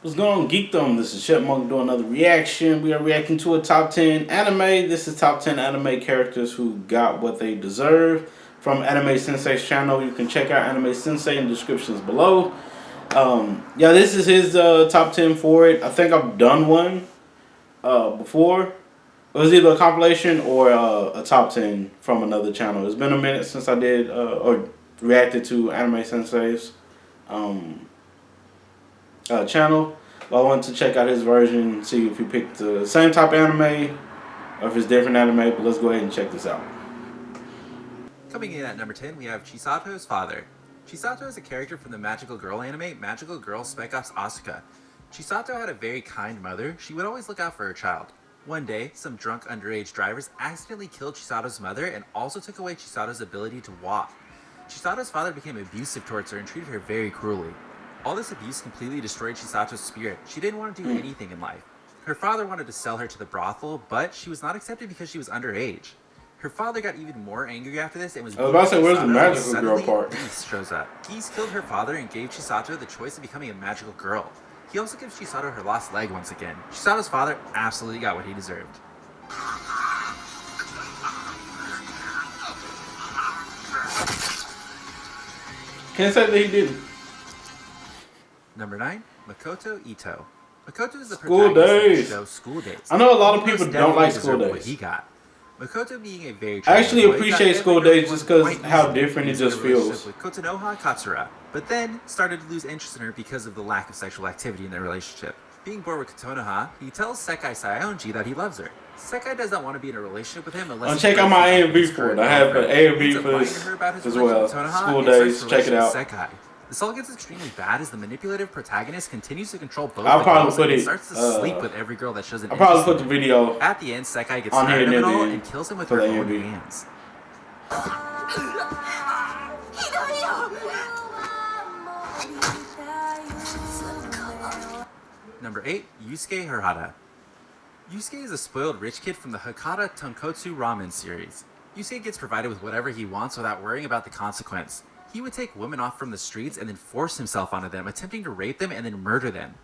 What's going on, Geekdom? This is Chipmunk doing another reaction. We are reacting to a top 10 anime. This is top 10 anime characters who got what they deserve from Anime Sensei's channel. You can check out Anime Sensei in the descriptions below. Yeah, this is his top 10 for it. I think I've done one before. It was either a compilation or a top 10 from another channel. It's been a minute since I did or reacted to Anime Sensei's channel. I want to check out his version, see if he picked the same type of anime or if it's different anime, but let's go ahead and check this out. Coming in at number 10, we have Chisato's father. Chisato is a character from the Magical Girl anime, Magical Girl Spec Ops Asuka. Chisato had a very kind mother. She would always look out for her child. One day, some drunk underage drivers accidentally killed Chisato's mother and also took away Chisato's ability to walk. Chisato's father became abusive towards her and treated her very cruelly. All this abuse completely destroyed Chisato's spirit. She didn't want to do anything in life. Her father wanted to sell her to the brothel, but she was not accepted because she was underage. Her father got even more angry after this and was... I was about to say, where's the magical girl part? Geese shows up. Geese killed her father and gave Chisato the choice of becoming a magical girl. He also gives Chisato her lost leg once again. Chisato's father absolutely got what he deserved. Can't say that he didn't. Number 9, Makoto Ito. Makoto is the School protagonist Days. of the show School Days. I know a lot of He people most don't like definitely School deserved Days. what he got. Makoto being a very I actually boy, appreciate got School every Days girl just because quite how easily. different it He was in a just relationship feels. with Kotonoha Katsura, but then started to lose interest in her because of the lack of sexual activity in their relationship. Being bored with Kotonoha, he tells Sekai Saionji that he loves her. Sekai does not want to be in a relationship with him unless... Check out my A and B for it. I have an A and B for this as well. School Days, check it out. Sekai. This all gets extremely bad as the manipulative protagonist continues to control both I'll the probably girls put and it, starts to sleep with every girl that shows an I'll probably interest put in the him. video At the end, Sekai gets on tired here of it near all the and kills him with for her the own A&B. hands. Number 8, Yusuke Hirata. Yusuke is a spoiled rich kid from the Hakata Tonkotsu Ramen series. Yusuke gets provided with whatever he wants without worrying about the consequence. He would take women off from the streets and then force himself onto them, attempting to rape them and then murder them.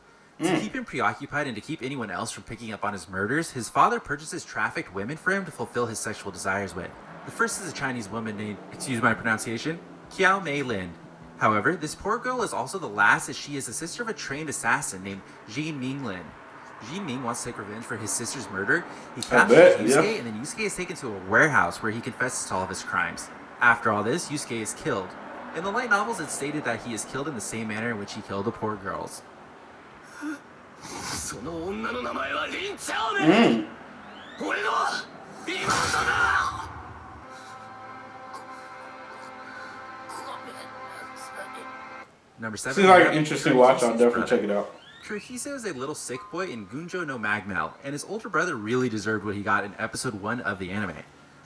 To keep him preoccupied and to keep anyone else from picking up on his murders, his father purchases trafficked women for him to fulfill his sexual desires with. The first is a Chinese woman named, excuse my pronunciation, Kiao Mei Lin. However, this poor girl is also the last as she is the sister of a trained assassin named Ji Minglin. Ji Ming wants to take revenge for his sister's murder. He captures Yusuke, and then Yusuke is taken to a warehouse where he confesses to all of his crimes. After all this, Yusuke is killed. In the light novels, it's stated that he is killed in the same manner in which he killed the poor girls. Number 7. Seems like an interesting watch. I'll definitely check it out. Kurohisa is a little sick boy in Gunjo no Magmel, and his older brother really deserved what he got in episode 1 of the anime.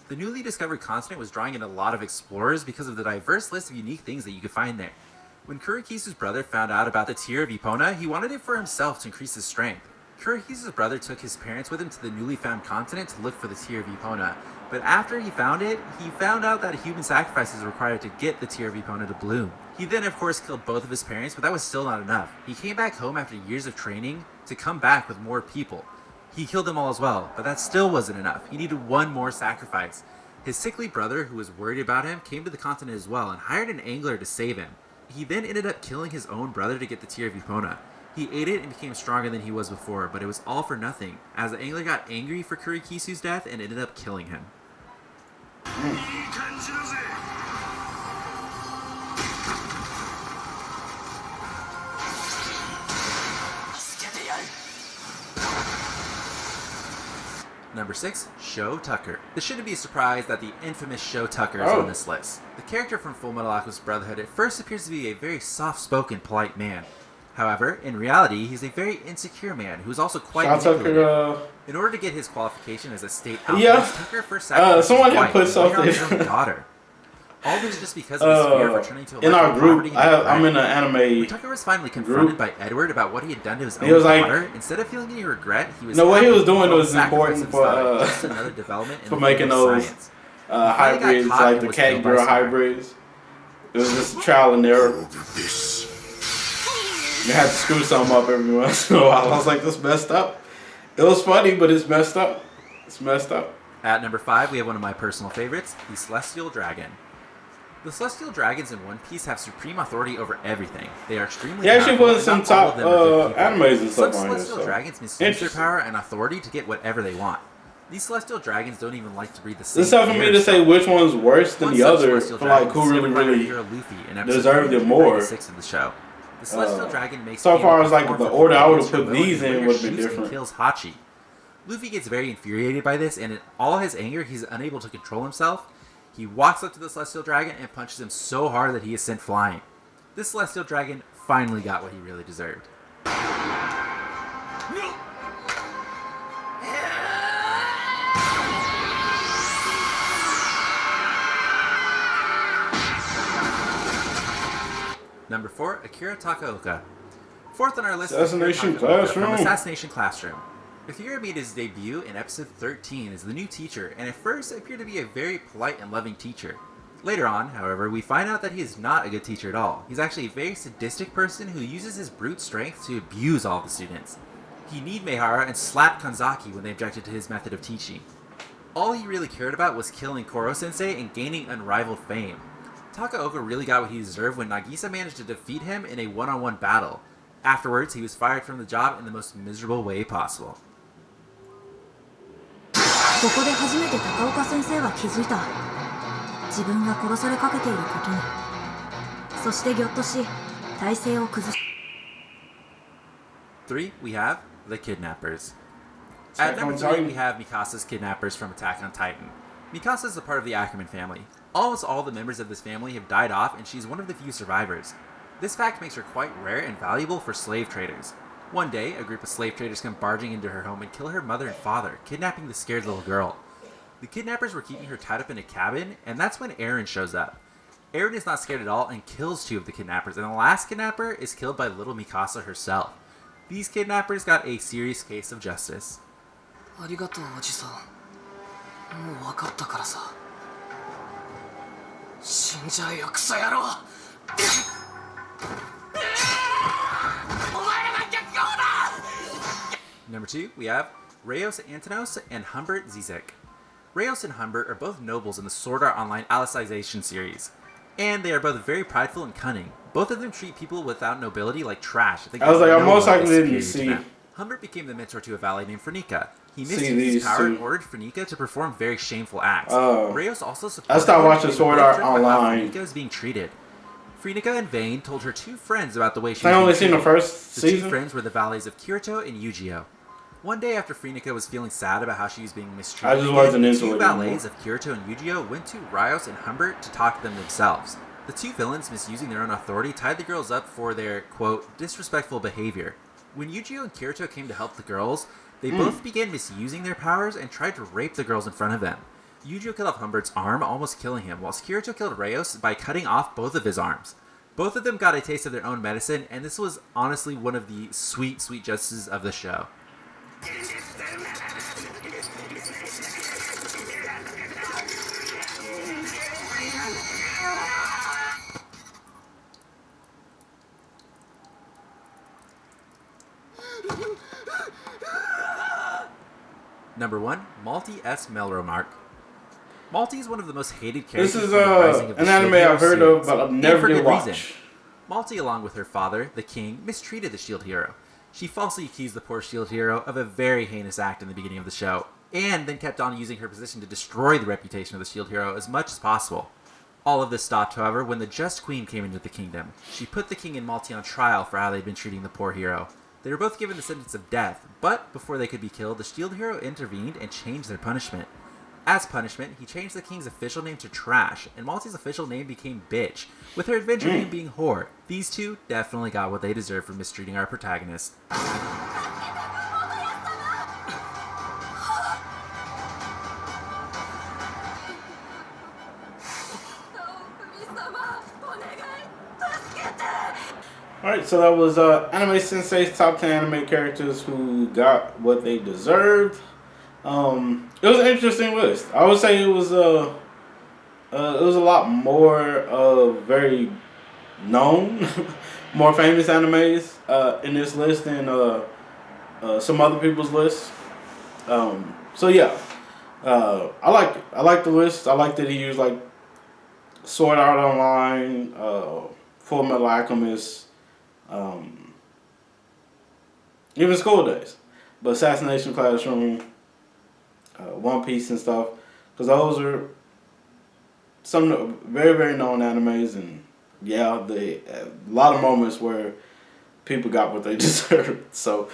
The newly discovered continent was drawing in a lot of explorers because of the diverse list of unique things that you could find there. When Kurokisu's brother found out about the Tear of Epona, he wanted it for himself to increase his strength. Kurokisu's brother took his parents with him to the newly found continent to look for the Tear of Epona, but after he found it, he found out that a human sacrifice is required to get the Tear of Epona to bloom. He then of course killed both of his parents, but that was still not enough. He came back home after years of training to come back with more people. He killed them all as well, but that still wasn't enough. He needed one more sacrifice. His sickly brother, who was worried about him, came to the continent as well and hired an angler to save him. He then ended up killing his own brother to get the Tear of Epona. He ate it and became stronger than he was before, but it was all for nothing, as the angler got angry for Kurokisu's death and ended up killing him. Number 6, Sho Tucker. This shouldn't be a surprise that the infamous Sho Tucker is on this list. The character from Fullmetal Alchemist Brotherhood at first appears to be a very soft-spoken, polite man. However, in reality, he's a very insecure man who's also quite manipulative. In order to get his qualification as a state alchemist, Tucker first sacrificed someone his had wife put and something his own daughter. All this just because of his fear of returning to a in life our of group. poverty and I'm in neglect. an When anime. Tucker was finally confronted by Edward about what he had done to his own was like, daughter, instead of feeling any regret, he was what he happy was doing to was sacrifice important his for daughter. Just another development in for the making field of those science. hybrids, caught like and the was cat killed by girl Star. hybrids. It was just trial and error. They had to screw something up every once in a while. I was like, this messed up. It was funny, but it's messed up. It's messed up. At number 5, we have one of my personal favorites, the Celestial Dragon. The Celestial Dragons in One Piece have supreme authority over everything. They are extremely He actually powerful, was some and not all top of them are good people. animes and stuff Some on here. Celestial So. Dragons misuse their power and authority to get whatever they want. These Celestial Dragons don't even like to breathe the same It's tough for me to say which one's worse than the other. For like who really deserved it more. Of the show. The Celestial Dragon makes so far as like form the from order I would have Luffy's put these ability in where would have he been shoots and different. kills Hachi. Luffy gets very infuriated by this, and in all his anger, he's unable to control himself. He walks up to the Celestial Dragon and punches him so hard that he is sent flying. This Celestial Dragon finally got what he really deserved. Number 4, Akira Takaoka. Fourth on our list is Assassination Akira Takaoka Classroom. from Assassination Classroom. Akira made his debut in episode 13 as the new teacher, and at first appeared to be a very polite and loving teacher. Later on, however, we find out that he is not a good teacher at all. He's actually a very sadistic person who uses his brute strength to abuse all the students. He kneed Meihara and slapped Kanzaki when they objected to his method of teaching. All he really cared about was killing Koro-sensei and gaining unrivaled fame. Takaoka really got what he deserved when Nagisa managed to defeat him in a one-on-one battle. Afterwards, he was fired from the job in the most miserable way possible. ここで初めて高岡先生は気づいた。自分が殺されかけていることに。そしてぎょっとし、体勢を崩し。3, we have the Kidnappers. At number 3, we have Mikasa's Kidnappers from Attack on Titan. Mikasa is a part of the Ackerman family. Almost all the members of this family have died off, and she's one of the few survivors. This fact makes her quite rare and valuable for slave traders. One day, a group of slave traders come barging into her home and kill her mother and father, kidnapping the scared little girl. The kidnappers were keeping her tied up in a cabin, and that's when Eren shows up. Eren is not scared at all and kills 2 of the kidnappers, and the last kidnapper is killed by little Mikasa herself. These kidnappers got a serious case of justice. ありがとうおじさん。もう分かったからさ。死んじゃえよクソ野郎。Number 2, we have Rayos Antonos and Humbert Zizek. Rayos and Humbert are both nobles in the Sword Art Online Alicization series, and they are both very prideful and cunning. Both of them treat people without nobility like trash. I was like, I most likely didn't see. Humbert became the mentor to a valet named Frenica. He misused his power and ordered Frenica to perform very shameful acts. Rayos also supported I stopped watching Sword Art Online. Frenica is being treated. Frenica in vain told her 2 friends about the way she I was only being seen the treated. first The season. 2 friends were the valets of Kirito and Yujio. One day after Frenica was feeling sad about how she was being mistreated, I just wasn't into 2 it valets of Kirito and Yujio went to Rayos and Humbert to talk to them themselves. The 2 villains, misusing their own authority, tied the girls up for their, quote, disrespectful behavior. When Yujio and Kirito came to help the girls, they both began misusing their powers and tried to rape the girls in front of them. Yujio cut off Humbert's arm, almost killing him, whilst Kirito killed Rayos by cutting off both of his arms. Both of them got a taste of their own medicine, and this was honestly one of the sweet, sweet justices of the show. Number 1, Malty S. Melromark. Malty is one of the most hated characters. This is from the Rising of the an Shield anime Hero I've heard series, of, but I've and never for did good watch. reason. Malty, along with her father, the king, mistreated the Shield Hero. She falsely accused the poor Shield Hero of a very heinous act in the beginning of the show, and then kept on using her position to destroy the reputation of the Shield Hero as much as possible. All of this stopped, however, when the Just Queen came into the kingdom. She put the king and Malty on trial for how they'd been treating the poor hero. They were both given the sentence of death, but before they could be killed, the Shield Hero intervened and changed their punishment. As punishment, he changed the king's official name to Trash, and Malty's official name became Bitch, with her adventure name being Whore. These 2 definitely got what they deserved for mistreating our protagonist. Alright, so that was Anime Sensei's top 10 anime characters who got what they deserved. It was an interesting list. I would say it was a lot more very known more famous animes in this list than some other people's lists. So yeah, I like it. I like the list. I like that he used like Sword Art Online, Full Metal Alchemist, even School Days, but Assassination Classroom, One Piece and stuff, because those are some very very known animes, and yeah, they a lot of moments where people got what they deserved. So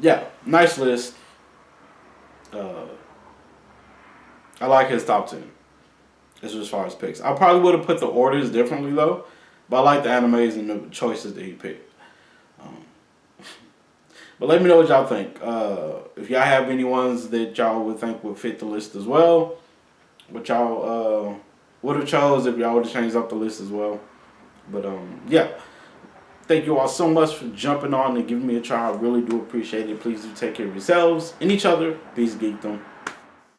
yeah, nice list. Uh, I like his top 10. As far as picks, I probably would have put the orders differently though, but I like the animes and the choices that he picked. Um, but let me know what y'all think. If y'all have any ones that y'all would think would fit the list as well, what y'all would have chose if y'all would have changed up the list as well. But yeah, thank you all so much for jumping on and giving me a try. I really do appreciate it. Please do take care of yourselves and each other. Peace, geekdom.